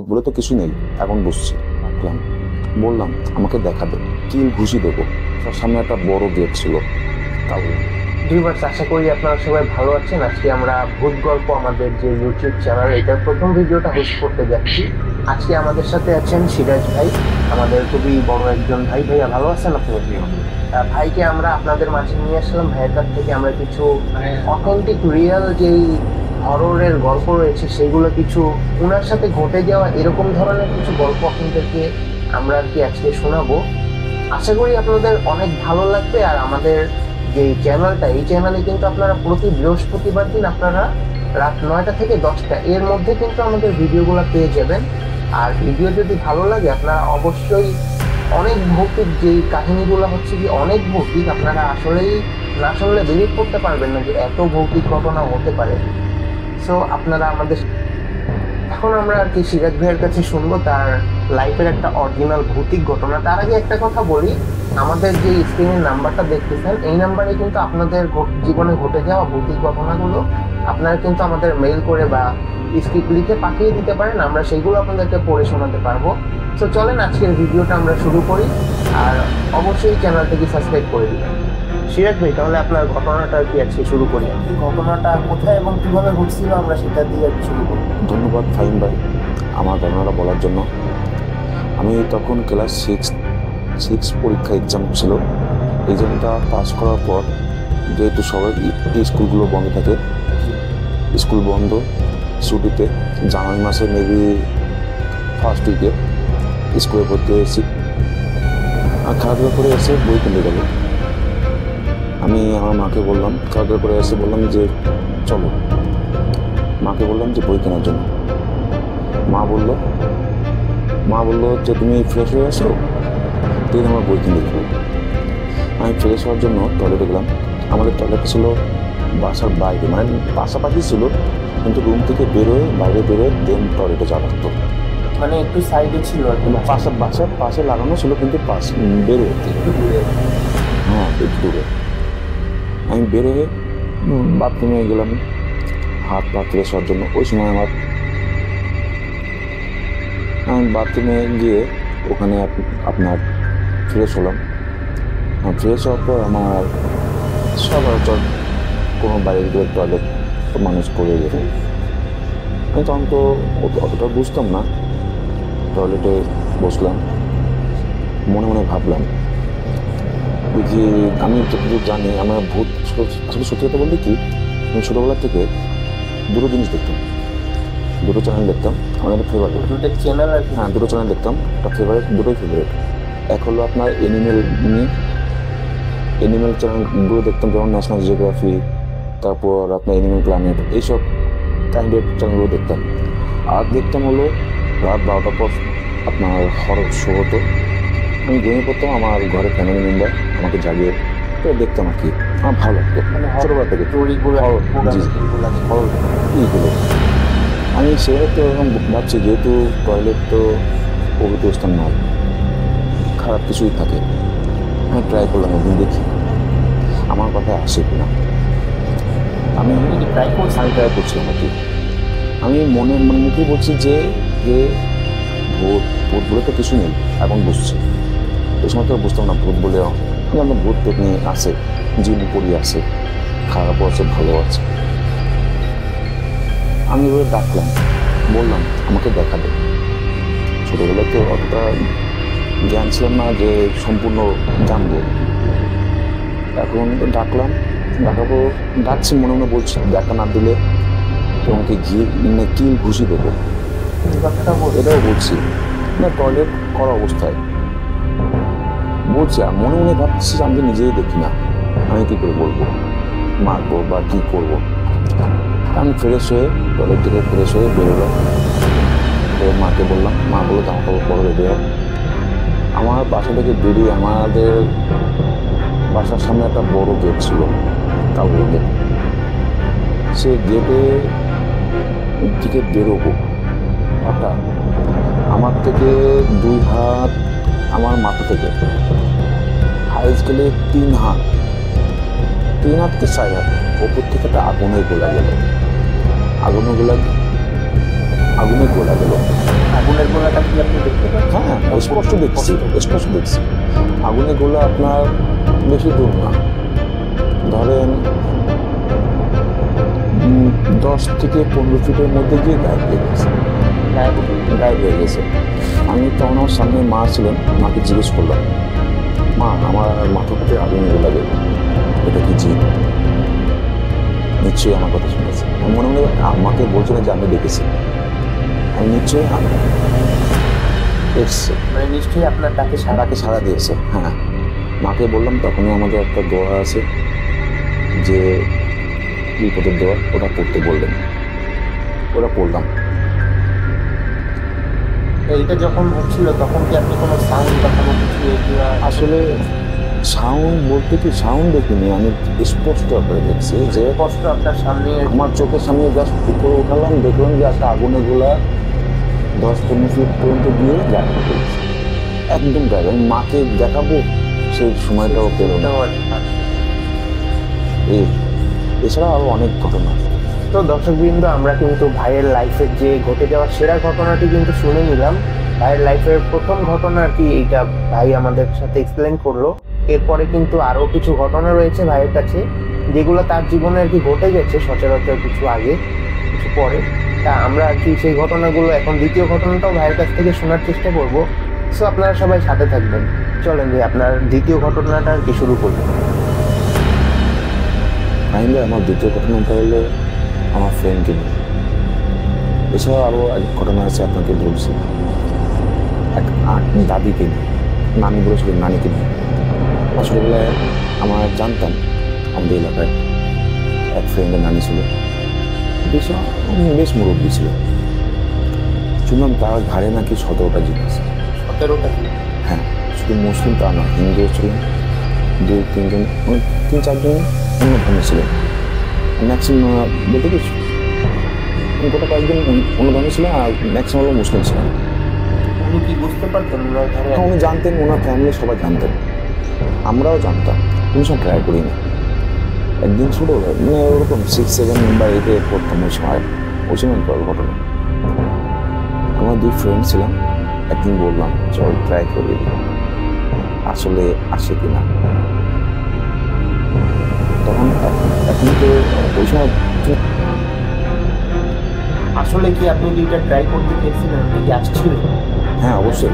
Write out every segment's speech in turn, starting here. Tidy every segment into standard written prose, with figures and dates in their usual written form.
বলে তো কিছু নেই, এখন বসছি। রাখলাম, বললাম আমাকে দেখাবে, কিল ঘুষি দেবো। তার সামনে একটা বড় গেট ছিল। তাও ভিউয়ার্স, আশা করি আপনারা সবাই ভালো আছেন। আজকে আমরা ভূত গল্প আমাদের যে ইউটিউব চ্যানেল, এটার প্রথম ভিডিওটা হোস্ট করতে যাচ্ছি। আজকে আমাদের সাথে আছেন সিরাজ ভাই, আমাদের খুবই বড় একজন ভাই। ভাইয়া ভালো আছেন আপনি? ভাইকে আমরা আপনাদের মাঝে নিয়ে আসলাম। ভাইয়ের কাছ থেকে আমরা কিছু অথেন্টিক রিয়েল যেই হররের গল্প রয়েছে সেগুলো কিছু ওনার সাথে ঘটে যাওয়া এরকম ধরনের কিছু গল্প আপনাদেরকে আমরা আর কি আজকে শোনাবো। আশা করি আপনাদের অনেক ভালো লাগবে। আর আমাদের যে চ্যানেলটা, এই চ্যানেলে কিন্তু আপনারা প্রতি বৃহস্পতিবার দিন আপনারা রাত 9টা থেকে 10টা এর মধ্যে কিন্তু আমাদের ভিডিওগুলো পেয়ে যাবেন। আর ভিডিও যদি ভালো লাগে আপনারা অবশ্যই অনেক ভৌতিক যেই কাহিনীগুলো হচ্ছে কি অনেক ভৌতিক, আপনারা আসলেই না শুনলে বিলিভ করতে পারবেন না যে এত ভৌতিক ঘটনা হতে পারে। সো আপনারা আমাদের এখন আমরা আর কি সিরাজ ভাইয়ের কাছে শুনবো তার লাইফের একটা অরিজিনাল ভৌতিক ঘটনা। তার আগে একটা কথা বলি, আমাদের যে স্ক্রিনের নাম্বারটা দেখতেছেন এই নাম্বারে কিন্তু আপনাদের জীবনে ঘটে যাওয়া ভৌতিক ঘটনাগুলো আপনারা কিন্তু আমাদের মেইল করে বা স্ক্রিপ্ট লিখে পাঠিয়ে দিতে পারেন, আমরা সেইগুলো আপনাদেরকে পড়ে শোনাতে পারবো। তো চলেন আজকের ভিডিওটা আমরা শুরু করি। আর অবশ্যই চ্যানেলটাকে সাবস্ক্রাইব করে দিবেন। সিরাজ ভাই, তাহলে আপনার ঘটনাটা কি আজকে শুরু করি। ঘটনাটা কোথায় এবং কিভাবে ঘটছিল আমরা সেটা দিয়ে শুরু করি। ধন্যবাদ ফাহিম ভাই আমার ঘটনাটা বলার জন্য। আমি তখন ক্লাস সিক্স পরীক্ষা এক্সাম ছিল। এক্সামটা পাস করার পর যেহেতু সবাই স্কুলগুলো বন্ধ থাকে, স্কুল বন্ধ ছুটিতে জানুয়ারি মাসে মেবি ফার্স্ট উইকে স্কুলে পড়তে এসেছি। আর খেলাধুলা করে এসে বই কিনতে গেল। আমি আমার মাকে বললাম, খেলাধুলা করে এসে বললাম যে চলো। মাকে বললাম যে বই কেনার জন্য। মা বললো যে তুমি ফ্রেশ হয়ে আসো, তুই আমার বই কিনে দেবো। আমি ফ্রেশ হওয়ার জন্য টয়লেটে গেলাম। আমাদের টয়লেটটা ছিল বাসার বাইরে, মানে পাশাপাশি ছিল, কিন্তু রুম থেকে বাইরে বেরোয় দেন টয়লেটে যাওয়া লাগতো। মানে একটু সাইডে ছিল আর কি, বাসার পাশে লাগানো ছিল, কিন্তু বেরোয় একটু দূরে। হ্যাঁ, একটু দূরে। আমি বেরোয় বাথরুমে গেলাম হাত পা ফ্রেশ হওয়ার জন্য। ওই সময় আমি বাথরুমে গিয়ে ওখানে আপনার ফ্রেশ হলাম। ফ্রেশ হওয়ার পর আমার সচরাচর কোনো বাইরের গিয়ে টয়লেট মানুষ করে যেত। আমি তখন তো অতটা বুঝতাম না। টয়লেটে বসলাম, মনে মনে ভাবলাম যে আমি যতদূর জানি আমার ভূত। আসলে সত্যি কথা বলতে কি, আমি ছোটোবেলা থেকে দুটো জিনিস দেখতাম, দুটো চ্যানেল দেখতাম। আমাদের ফেভারিট দুটো চ্যানেল আর কি। হ্যাঁ, দুটো চ্যানেল দেখতাম। একটা দুটোই ফেভারিট। এক হলো আপনার এনিমেল চ্যানেলগুলো দেখতাম, যেমন ন্যাশনাল জিওগ্রাফি, তারপর আপনার এনিমেল প্ল্যানেট, এইসব কাইন্ডের চ্যানেলগুলো দেখতাম। আর দেখতাম হলো রাত 12টার পর আপনার হরর শো হতো। আমি ঘুমিয়ে পড়তাম, আমার ঘরে ফ্যামিলি মেম্বার আমাকে জাগিয়ে তো দেখতাম আর কি। আমার ভালো লাগতো, মানে ছোটোবেলা থেকে এইগুলো। আমি সেভাবে তো এরকম ভাবছি, যেহেতু টয়লেট তো পবিত্র স্থান নয়, খারাপ কিছুই থাকে। আমি ট্রাই করলাম, একদিন দেখি আমার কথায় আসে কিনা। আমি ট্রাই করছিলাম আর কি। আমি মনের মুখে বলছি যে ভূত বলে তো কিছু নেই, এখন বুঝছি। এই সময় তো বুঝতাম না ভূত বলে। আমরা ভূত তো নিয়ে আসে, জিন পড়ি আছে, খারাপও আছে ভালো আছে। আমি এবার ডাকলাম, বললাম আমাকে দেখাবে। ছোটোবেলায় তো অতটা জ্ঞান ছিলাম না যে সম্পূর্ণ জানবো। এখন ডাকছি মনে মনে বলছি, দেখা না দিলে তোমাকে কিল ঘুষি দেবো। এটাও বলছি না, টয়লেট করা অবস্থায় বলছি। আর মনে মনে ভাবছি আমি নিজেই দেখি না, আমি কী করে বলবো, মারবো বা কী করবো। আমি ফ্রেশ হয়ে টয়লেট থেকে ফ্রেশ হয়ে বেরোলাম। মাকে বললাম, মা বললো জামা কাপড় পরে রেডি হোক। আমার বাসা থেকে বেরিয়ে আমাদের বাসার সামনে একটা বড় গেট ছিল, তাও গেট। সে গেটে দিকে বেরোবো, হঠাৎ আমার থেকে 2 হাত, আমার মাথা থেকে হাইজ গেলে 3 হাত কি 4 হাত ওপর থেকে একটা আগুনের গোলা গেল। আগুনের গোলা গেল। আগুনের আগুনগুলোটা কি আপনি দেখতে পাচ্ছেন? হ্যাঁ, স্পষ্ট দেখছি, স্পষ্ট দেখছি। আগুনের গোলা আপনার বেশি দূর না, ধরেন 10 থেকে 15 ফিটের মধ্যে গিয়ে গায়েব হয়ে গেছে। গায়েব হয়ে গেছে। আমি তখন আমার সামনে মা ছিলেন, মাকে জিজ্ঞেস করলাম, মা আমার মাথাতে আগুনের গোলা গেল, এটা কি জিন? নিশ্চয়ই আমার কথা শুনেছে। মনে মনে আমাকে বলছিল যে আমি দেখেছি, আমি নিশ্চয়ই এসছে, মানে নিশ্চয়ই আপনার ডাকে তাকে সাড়া দিয়েছে। হ্যাঁ, মাকে বললাম, তখনই আমাদের একটা দোয়া আছে যে বিপদের দোয়া, ওটা পড়তে বললেন, ওটা পড়লাম। এইটা যখন হচ্ছিল তখন কি আপনি কোনো সাউন্ড বা কোনো কিছু আসলে সাউন্ড বলতে কি, সাউন্ড দেখিনি, আমি স্পষ্ট করে দেখছি যে কষ্ট আপনার সামনে আমার চোখের সামনে জাস্ট উপরে উঠালাম, দেখলাম যে একটা আগুনের গোলা 10-15 ফিট পর্যন্ত গিয়ে গায়েব হয়ে গেছে, একদম গায়েব। আমি মাকে দেখাবো সেই সময়টাও পেল না। এছাড়া আরো অনেক ঘটনা। তো দর্শকবৃন্দ, আমরা কিন্তু ভাইয়ের লাইফের যে ঘটে যাওয়া সেরা ঘটনাটি কিন্তু শুনে নিলাম। ভাইয়ের লাইফের প্রথম ঘটনা আর কি এইটা ভাই আমাদের সাথে এক্সপ্লেন করলো। এরপরে কিন্তু আরো কিছু ঘটনা রয়েছে ভাইয়ের কাছে, যেগুলো তার জীবনে আর কি ঘটে গেছে সচরাচর কিছু আগে কিছু পরে। তা আমরা আর কি সেই ঘটনাগুলো এখন দ্বিতীয় ঘটনাটাও ভাইয়ের কাছ থেকে শোনার চেষ্টা করব। সো আপনারা সবাই সাথে থাকবেন। চলেন ভাই, আপনার দ্বিতীয় ঘটনাটা আর কি শুরু করবেন। আমার দ্বিতীয় ঘটনাটা হলো আমার ফ্রেন্ডকে নিয়ে। এছাড়াও আরও এক ঘটনা আছে, আপনাকে বলছি। এক দাদিকে নিয়ে, নানি বলেছিলেন, নানিকে নিয়ে। ছোটোবেলায় আমার জানতাম আমাদের এলাকায় এক ফ্রেন্ডের নানি ছিল, বেশ মুরব্বী ছিল। শুনলাম তার ঘাড়ে নাকি 17টা জিন আছে। 17টা? হ্যাঁ, শুধু মুসলিম তা না, হিন্দুও ছিলেন, 2-3 জন, মানে 3-4 জন অন্য ধর্মে ছিলেন। ম্যাক্সিমাম বলতে কি গোটা কয়েকজন অন্য ধর্মে ছিলেন, আর ম্যাক্সিমাম মুসলিম ছিলেন। উনি কি বুঝতে পারতেন? উনি জানতেন, ওনার ফ্যামিলি সবাই জানতেন, আমরাও জানতাম, কোনো সময় ট্রাই করিনি। একদিন ছোটো মানে ওরকম 6-7 বা 8-এ পড়তাম ওই সময়, ঘটনা। আমার 2 ফ্রেন্ড ছিলাম, একদিন বললাম চল ট্রাই করি আসলে আসে কিনা। তখন এখন তো ওই সময় আসলে কি আপনি এটা ট্রাই করতে চেয়েছিলেন? কি আসছিল? হ্যাঁ, অবশ্যই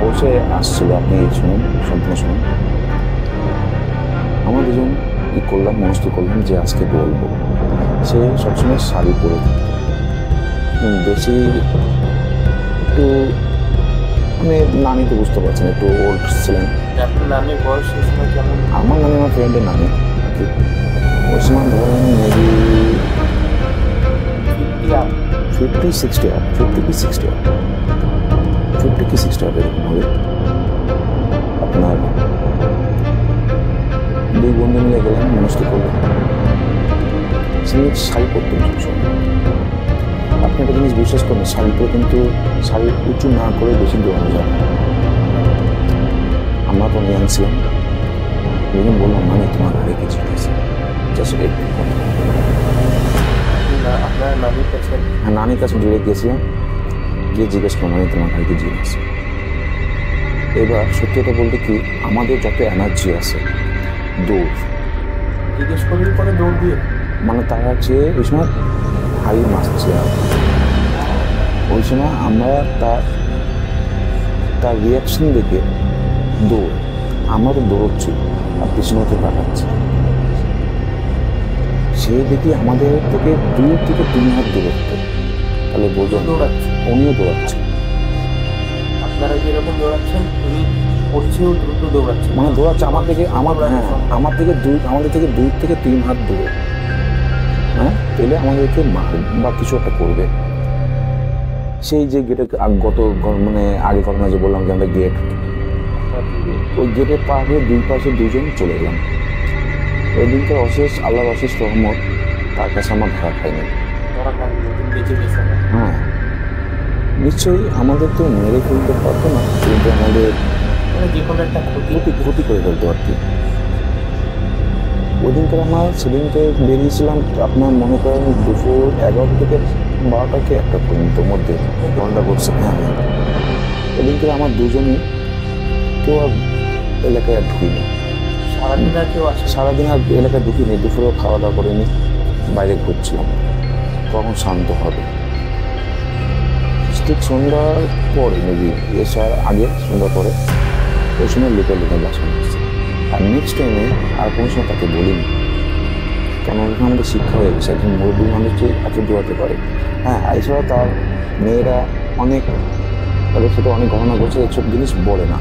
অবশ্যই আসছিল। আপনি শুনুন, সম্পূর্ণ শুনুন। আমরা দুজন করলাম, মনস্থ করলাম যে আজকে বলবো। সে সবসময় শাড়ি পরে থাকতো, বেশি একটু মানে নানি তো বুঝতে পারছেন, একটু ওল্ড ছিলেন। আপনার নানির বয়স এই সময় কেমন? আমার নানি আমার ফ্রেন্ডের নানি আর কি। ওই সময় ধরেন মেবি 50-60 আপ, 50 কি 60 আপ, 50 কি 60 আপ এরকম হবে। আপনার 2 বন্ধু মিলে গেলাম, মনস্থ করলাম। সে শাড়ি পরতেন সবসময়। আপনি একটা জিনিস বিশ্বাস করেন, শাড়ি পরে কিন্তু শাড়ি উঁচু না করে বেশি দৌড়ানো যায়। আমরা তো নিয়ে আনছিলাম, যখন বললাম মানে তোমার ঘরে কিছু আছে, আপনার নানির কাছে? হ্যাঁ, নানির কাছে দূরে গিয়েছিলাম, গিয়ে জিজ্ঞেস করলাম মানে তোমার ঘরে কি জিন আছে। এবার সত্যি কথা বলতে কি, আমাদের যত এনার্জি আছে দৌড়, জিজ্ঞেস করার পরে দৌড় দিয়ে, মানে তারা চেয়ে ওই সময় হাই মাসছে। ওই সময় আমরা তার রিয়াকশন দেখে দৌড়, আমরা তো দৌড়চ্ছি আর পিছনে পাঠাচ্ছি। সে দেখি আমাদের থেকে 2 থেকে 3 হাত দূরত্ব। তাহলে বোঝো দৌড়াচ্ছে, উনিও দৌড়াচ্ছে। আপনারা যেরকম দৌড়াচ্ছেন উনি পড়ছেও দ্রুত দৌড়াচ্ছে, মানে দৌড়াচ্ছে আমার থেকে, আমাদের থেকে 2 থেকে 3 হাত দূরে। হ্যাঁ, পেলে আমাদেরকে মার বা কিছু একটা করবে। সেই যে গেটে মানে আগে ঘটনা যে বললাম যে আমরা গেট, ওই গেটের পার হয়ে 2 পাশে 2 জন চলে গেলাম। ওই দিনকার আল্লাহর অশেষ রহমত, তার কাছে আমার ধরা খায়নি। হ্যাঁ, নিশ্চয়ই আমাদের তো মেরে ফেলতে পারতো না, কিন্তু আমাদের যে কোনো একটা ক্ষতি করে ফেলতো আর কি। ওই দিনকার আমার সেদিনকে বেরিয়েছিলাম, আপনার মনে করেন দুপুর 11 থেকে 12টা কি 1টা পর্যন্ত মধ্যে ঘন্টা করছে। হ্যাঁ, এদিনকে আমার দুজনই কেউ আর এলাকায় আর ঢুকিনি, সারাদিন আর কেউ আসে? সারাদিন আর এলাকায় ঢুকিনি, দুপুরেও খাওয়া দাওয়া করিনি, বাইরে ঘুরছিলাম কখন শান্ত হবে। ঠিক সন্ধ্যার পরে মেবি এসার আগে, সন্ধ্যার পরে ওই সময় লোকাল বাসন আসছে। আর নেক্সট টাইমে আর কোনো সময় তাকে বলিনি, কেন ওখানে আমাদের শিক্ষা হয়ে গেছে একজন মুরব্বী মানুষকে এত দোয়াতে পারে। হ্যাঁ, এছাড়া তার মেয়েরা অনেক, তাদের সাথে অনেক ঘটনা ঘটছে, এসব জিনিস বলে না।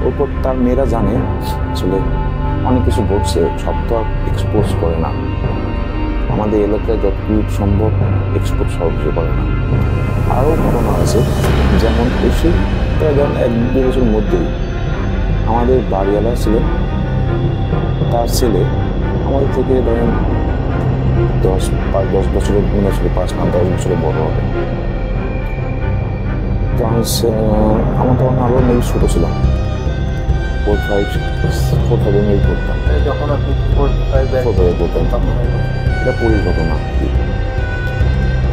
ওপর তার মেয়েরা জানে আসলে অনেক কিছু ঘটছে, সব তো আর এক্সপোজ করে না। আমাদের এলাকায় যতটুকু সম্ভব এক্সপোজ সব কিছু করে না। আরও ঘটনা আছে, যেমন এসেই প্রায় ধরেন 1-2 বছরের মধ্যেই আমাদের বাড়িওয়ালা ছিলেন, তার ছেলে আমাদের থেকে ধরেন 10 বছরের, 5-10 বছরের বড় হবে। তো আমার তখন আরও মেয়ে ছোটো ছিলাম, 4-5 মেয়ে পড়তাম। যখন আপনি 4-5 পড়তাম, এটা পরিঘটনা।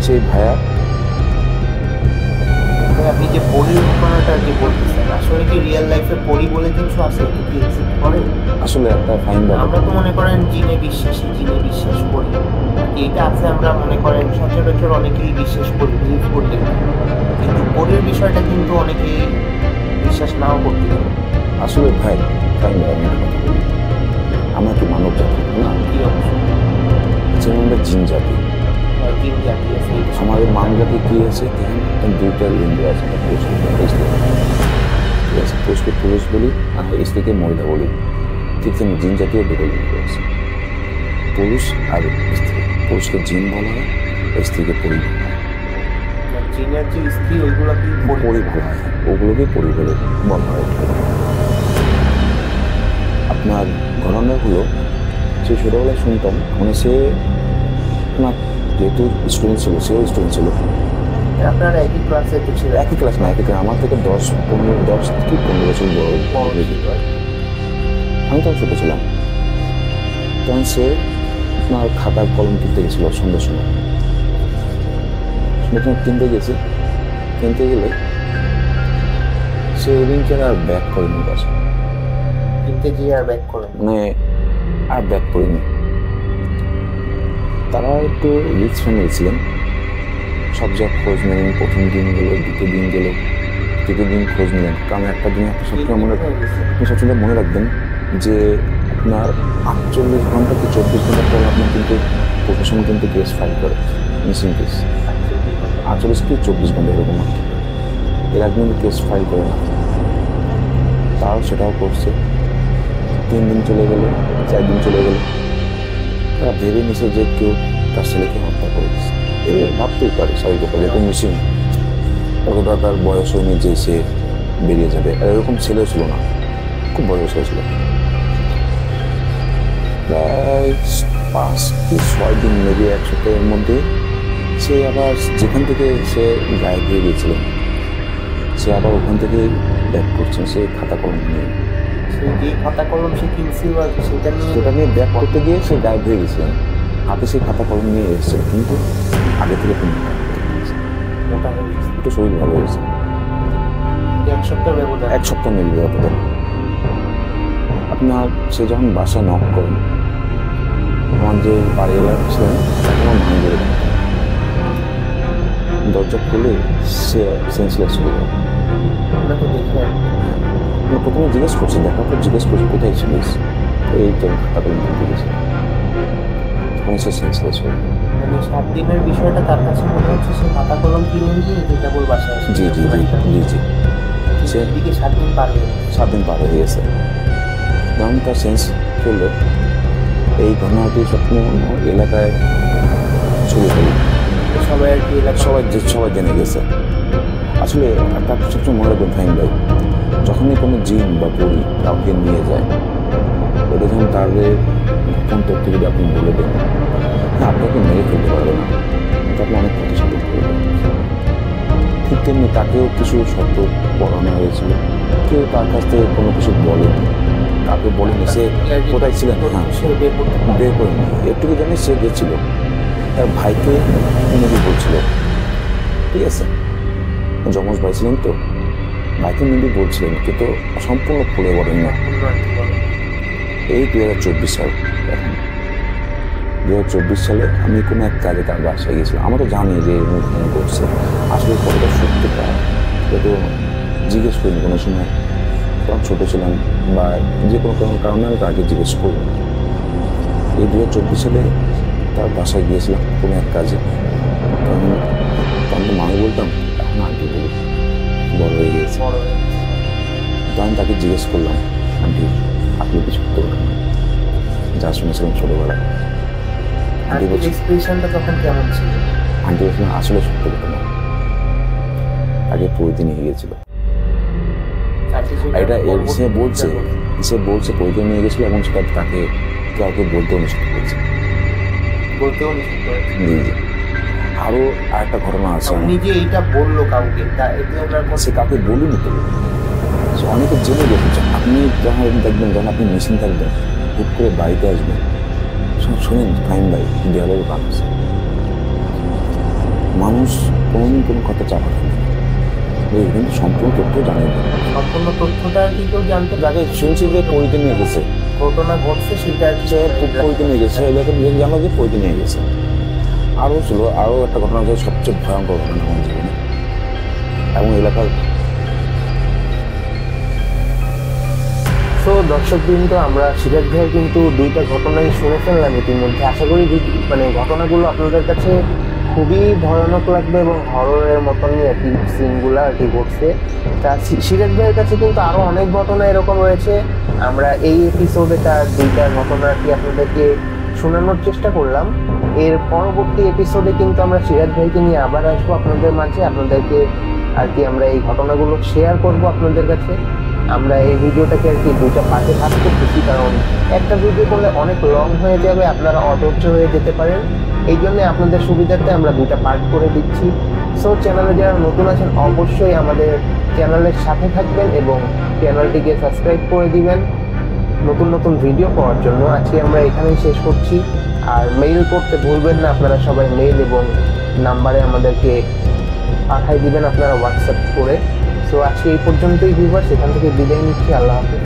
সেই ভাইয়া, আপনি যে পরির ঘটনাটা আর কি বলতেছেন, আসলে কি রিয়েল লাইফে পরি বলে কিছু আছে, কি এক্সিস্ট করে? আসলে একটা ফাইন ব্যাপার। আমরা তো মনে করেন জিনে বিশ্বাস করি, এটা আছে, আমরা মনে করেন সচরাচর অনেকেই বিশ্বাস করি, বিলিভ করি। কিন্তু পরির বিষয়টা কিন্তু অনেকেই বিশ্বাস নাও করতে পারে। আসলে ভাই ফাইন ব্যাপার, আমরা কি মানব জাতি না? কি অবশ্যই যেমন আমরা জিন জাতি, জিন জাতি আছে। আমাদের মানব জাতি কি আছে, দুইটা লিঙ্গ আছে, পুরুষকে পুরুষ বলি আর স্ত্রীকে মহিলা বলি। ঠিক তেমনি জিন জাতীয় দুটো লিঙ্গ আছে, পুরুষ আর স্ত্রী। পুরুষকে জিন বলা হয়, স্ত্রীকে পরি বলা হয়। জিনের যে স্ত্রী ওইগুলো কি পরি বলা হয়, ওগুলোকে পরি বলে বলা হয়। আপনার ঘটনা হলো, সে ছোটোবেলায় শুনতাম, মানে সে আপনার যেহেতু স্টুডেন্ট ছিল, সেও স্টুডেন্ট ছিল। আপনারা একই ক্লাসে তো ছিল? একই ক্লাস না, একই ক্লাস, আমার থেকে 10-15 বছর বড়। আমি তখন ছোটো ছিলাম। তখন সে আপনার খাতার কলম কিনতে গেছিলো সন্ধ্যার সময়। কিনতে গেলে সে ওই দিনকে আর ব্যাক করেনি বাসা, কিনতে গিয়ে আর ব্যাক করেন? মানে আর ব্যাক করিনি। তারা একটু রিচ ফ্যামিলি ছিলেন, সব জায়গায় খোঁজ নিলেন। প্রথম দিন গেল, দ্বিতীয় দিন গেল, তৃতীয় দিন খোঁজ নিলেন। কারণ একটা দিন আপনি সবসময় মনে রাখবেন যে আপনার 48 ঘন্টা কি 24 ঘন্টা পর আপনার কিন্তু প্রশাসন কিন্তু কেস ফাইল করে, মিসিং কেস। 48 কি 24 ঘন্টা এরকম, এর আগে কিন্তু কেস ফাইল করে না। তাও সেটাও করছে। 3 দিন চলে গেল, 4 দিন চলে গেল, তারা ভেবে নিছে যে কেউ তার ছেলেকে হত্যা করে দিচ্ছে। এবার ভাবতেই পারে স্বাভাবিক, যেহেতু মিসিং, অতটা তার বয়স হয়নি যে সে বেরিয়ে যাবে। আর এরকম ছেলেও ছিল না, খুব বয়স হয়েছিল। প্রায় 5-6 দিন, মেবি 1 সপ্তাহের মধ্যে সে আবার যেখান থেকে সে গায়েব হয়ে গিয়েছিল, সে আবার ওখান থেকে ব্যাক করছেন, সে খাতা কলম নিয়ে। খাতা কলম সে কিনছিল, সেটা নিয়ে ব্যাক করতে গিয়ে সে গায়েব হয়ে গেছিলেন। হাতে সে খাতা কলম নিয়ে এসেছে, কিন্তু আগে থেকে একটু শরীর ভালো হয়েছে। 1 সপ্তাহ ব্যবধান, 1 সপ্তাহ মিলবে ব্যবধান। আপনার সে যখন বাসা নক করেন, আমার যে বাড়িওয়ালা ছিলেন আমার ভাঙ করে দেন, দরজা খুলে সে সেন্সলেস হয়ে গেল। প্রথমে জিজ্ঞেস করছে, দেখার পর জিজ্ঞেস করছে কোথায় ছিলিস, এই তো খাতা কলম কিনতে গেছে, তখন সে সেন্সলেস হয়ে গেল। 7 দিনের বিষয়টা তার কাছে মনে হচ্ছে সে খাতা কলম কিনে নিয়ে কেবল বাসায় আসে। জি। সে 7 দিন পার হয়ে গেছে। 7 দিন পার হয়ে গেছে। যখন তার সেন্স করলো, এই ঘটনাটি স্বপ্ন এলাকায় ছড়িয়ে পড়ল, সবাই আর কি সবাই জেনে গেছে। আসলে একটা সবসময় মনে রাখবেন ফাইন ভাই, যখনই কোনো জিন বা পরি কাউকে নিয়ে যায়, ওটা যখন তাদের গোপন তথ্য যদি আপনি বলে দেন, আপনাকে মেরে ফেলতে পারবে না, কিন্তু আপনি অনেক ক্ষতি সাধন করবেন। ঠিক তেমনি তাকেও কিছু শর্ত পড়ানো হয়েছিল, কেউ তার কাছ থেকে কোনো কিছু বলেনি, কাউকে বলেনি সে কোথায় ছিলেন। হ্যাঁ, বের করেনি। একটুকু জানি সে গেছিল, তার ভাইকে মেবি বলছিল ঠিক আছে, যমজ ভাই ছিলেন তো, ভাইকে মিলি বলছিলেন কিন্তু সম্পূর্ণ খুলে বলেন না। এই 2024 সাল, এখন 2024 সালে আমি কোনো এক কাজে তার বাসায় গেছিলাম। আমরা তো জানি যে ফোন করছে, আসলে কতটা সত্যটা তো জিজ্ঞেস করিনি কোনো সময়, তখন ছোটো ছিলাম বা যে কোনো কারণে আমি তাকে জিজ্ঞেস করবো। এই 2024 সালে তার বাসায় গিয়েছিলাম কোনো এক কাজে, তখন তো মাকে বলতাম, এখন আন্টি বলি বড় হয়ে গিয়েছে। তো আমি তাকে জিজ্ঞেস করলাম, আন্টি আপনি কি সত্য ঘটনা যা শুনেছিলাম ছোটোবেলায়? আন্টি বলছে, এক্সপ্রেশনটা তখন কেমন ছিল? আন্টি বলছিলাম আসলে সত্য ঘটনা, তাকে পড়তে নিয়ে গিয়েছিল। এটা সে বলছে পড়তে নিয়ে গেছিল এবং সেটা তাকে কাউকে বলতেও নিষেধ করেছে। জি জি। আরও আরেকটা ঘটনা আছে, নিজে এইটা বললো কাউকে, সে কাউকে বলিনি তো, সে অনেকে জেনে রেখেছে। আপনি যখন দেখবেন, যখন আপনি মেশিন থাকবেন, হুট করে বাড়িতে আসবেন, শোনেন ফাইন ভাই দেওয়ালের গান আছে, মানুষ কোনো কথা চাপা থাকে না, কিন্তু সম্পূর্ণ তথ্য জানে না। সম্পূর্ণ তথ্যটা কি কেউ জানতে? যাকে শুনছি যে পড়তে নিয়ে গেছে, ঘটনা ঘটছে সেটা পড়তে নিয়ে গেছে, এলাকা জানলো যে পড়তে নিয়ে গেছে। আরও ছিল, আরও একটা ঘটনা হচ্ছে সবচেয়ে ভয়ঙ্কর ঘটনা আমার জীবনে এবং এলাকার। তো দর্শকবৃন্দ, আমরা সিরাজ ভাইয়ের কিন্তু দুইটা ঘটনাই শুনে ফেললাম ইতিমধ্যে। আশা করি মানে ঘটনাগুলো আপনাদের কাছে খুবই ভয়ানক লাগবে এবং হররের মতনই আর কি সিনগুলো আর কি ঘটছে। তা সিরাজ ভাইয়ের কাছে কিন্তু আরও অনেক ঘটনা এরকম রয়েছে। আমরা এই এপিসোডে তার দুইটা ঘটনা আর কি আপনাদেরকে শোনানোর চেষ্টা করলাম। এর পরবর্তী এপিসোডে কিন্তু আমরা সিরাজ ভাইকে নিয়ে আবার আসবো আপনাদের মাঝে, আপনাদেরকে আর কি আমরা এই ঘটনাগুলো শেয়ার করব আপনাদের কাছে। আমরা এই ভিডিওটাকে আর কি দুইটা পার্টে ভাগ করতেছি, কারণ একটা ভিডিও করলে অনেক লং হয়ে যাবে, আপনারা অধৈর্য হয়ে যেতে পারেন। এই জন্য আপনাদের সুবিধার্থে আমরা দুইটা পার্ট করে দিচ্ছি। সো চ্যানেলে যারা নতুন আছেন অবশ্যই আমাদের চ্যানেলের সাথে থাকবেন এবং চ্যানেলটিকে সাবস্ক্রাইব করে দিবেন নতুন নতুন ভিডিও পাওয়ার জন্য। আজকে আমরা এখানেই শেষ করছি। আর মেইল করতে ভুলবেন না, আপনারা সবাই মেইল এবং নাম্বারে আমাদেরকে পাঠিয়ে দিবেন আপনারা হোয়াটসঅ্যাপ করে। সো আজকে এই পর্যন্তই ভিউয়ার্স, এখান থেকে বিদায় নিচ্ছি। আল্লাহ হাফেজ।